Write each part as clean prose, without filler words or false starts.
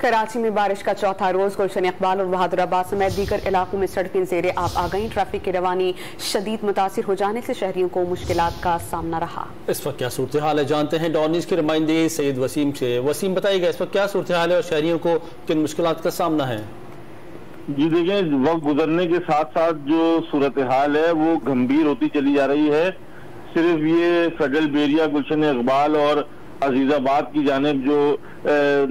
कराची में बारिश का चौथा रोज गुलशन इकबाल और बहादुराबाद समेत दीगर इलाकों में सड़कें ज़ेरे आब आ गईं। ट्रैफिक की रवानी शदीद मुतासिर हो जाने से शहरियों को मुश्किलात का सामना रहा। इस वक्त क्या सूरत हाल है जानते हैं डॉन न्यूज़ के नुमाइंदे सैयद वसीम से। वसीम बताइएगा इस वक्त क्या सूरत हाल है और शहरियों को किन मुश्किलात का सामना है। जी देखिए, वक्त गुजरने के साथ साथ जो सूरत हाल है वो गंभीर होती चली जा रही है। सिर्फ ये फेडरल बेरिया, गुलशन इकबाल और अजीजाबाद की जानिब जो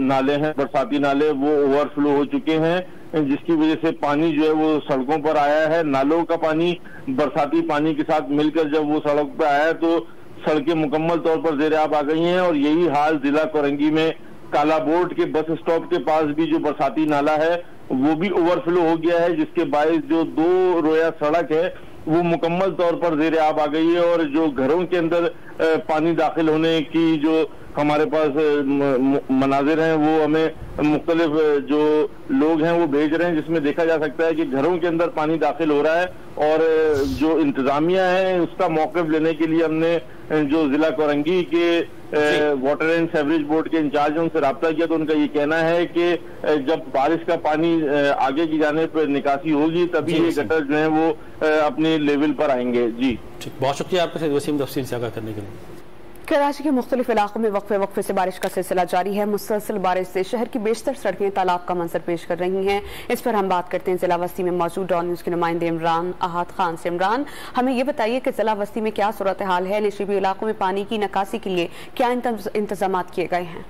नाले हैं, बरसाती नाले, वो ओवरफ्लो हो चुके हैं, जिसकी वजह से पानी जो है वो सड़कों पर आया है। नालों का पानी बरसाती पानी के साथ मिलकर जब वो सड़क पर आया तो सड़कें मुकम्मल तौर पर ज़ेरे आब आ गई हैं। और यही हाल जिला कोरंगी में काला बोर्ड के बस स्टॉप के पास भी जो बरसाती नाला है वो भी ओवरफ्लो हो गया है, जिसके बायस जो 2 रोया सड़क है वो मुकम्मल तौर पर ज़ेरे आब आ गई है। और जो घरों के अंदर पानी दाखिल होने की जो हमारे पास मनाजिर हैं वो हमें मुख्तलिफ जो लोग हैं वो भेज रहे हैं, जिसमें देखा जा सकता है कि घरों के अंदर पानी दाखिल हो रहा है। और जो इंतजामिया है उसका मौक़िफ़ लेने के लिए हमने जो जिला कोरंगी के वाटर एंड सीवरेज बोर्ड के इंचार्ज हैं उनसे रब्ता किया, तो उनका ये कहना है कि जब बारिश का पानी आगे की जानिब निकासी होगी तभी ये गटर जो है वो अपने लेवल पर आएंगे। जी ठीक, बहुत शुक्रिया आपका सैयद वसीम तफसील से आगाह करने के लिए। कराची के मुख्तलिफ इलाकों में वक्फे से बारिश का सिलसिला जारी है। मुसलसल बारिश से शहर की बेशतर सड़कें तालाब का मंजर पेश कर रही हैं। इस पर हम बात करते हैं जिला वस्ती में मौजूद डॉन न्यूज़ के नुमाइंदे इमरान अहाद खान से। इमरान, हमें ये बताइए कि जिला वस्ती में क्या सूरत हाल है, नशीबी इलाकों में पानी की निकासी के लिए क्या इंतजाम किए गए हैं?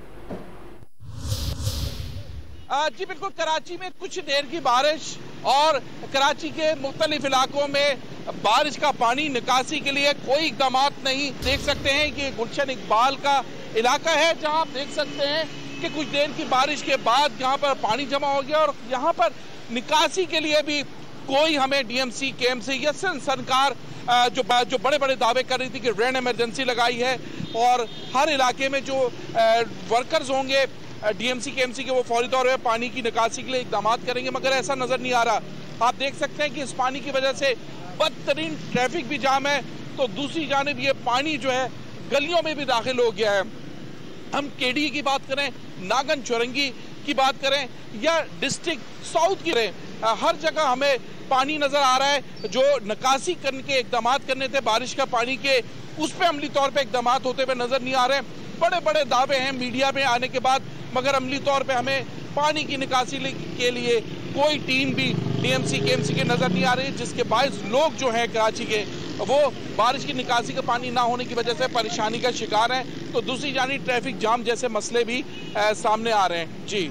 जी बिल्कुल, कराची में कुछ देर की बारिश और कराची के मुख्तलिफ इलाकों में बारिश का पानी निकासी के लिए कोई इकदाम नहीं। देख सकते हैं कि गुलशन इकबाल का इलाका है जहां आप देख सकते हैं कि कुछ देर की बारिश के बाद यहाँ पर पानी जमा हो गया और यहाँ पर निकासी के लिए भी कोई हमें डीएमसी, केएमसी या सरकार जो बड़े बड़े दावे कर रही थी कि रेन इमरजेंसी लगाई है और हर इलाके में जो वर्कर्स होंगे डीएमसी, केएमसी के वो फौरी तौर पर पानी की निकासी के लिए इकदाम करेंगे, मगर ऐसा नजर नहीं आ रहा। आप देख सकते हैं कि इस पानी की वजह से बदतरीन ट्रैफिक भी जाम है, तो दूसरी जानिब ये पानी जो है गलियों में भी दाखिल हो गया है। हम केडी की बात करें, नागन चौरंगी की बात करें या डिस्ट्रिक्ट साउथ की करें, हर जगह हमें पानी नजर आ रहा है। जो निकासी करने के इकदाम करने थे बारिश का पानी के, उस पर अमली तौर पर इकदाम होते हुए नजर नहीं आ रहे। बड़े बड़े दावे हैं मीडिया में आने के बाद, मगर अमली तौर पे हमें पानी की निकासी के लिए कोई टीम भी डीएमसी, केएमसी के नजर नहीं आ रही, जिसके बायस लोग जो हैं कराची के वो बारिश की निकासी का पानी ना होने की वजह से परेशानी का शिकार हैं। तो दूसरी जानी ट्रैफिक जाम जैसे मसले भी सामने आ रहे हैं। जी।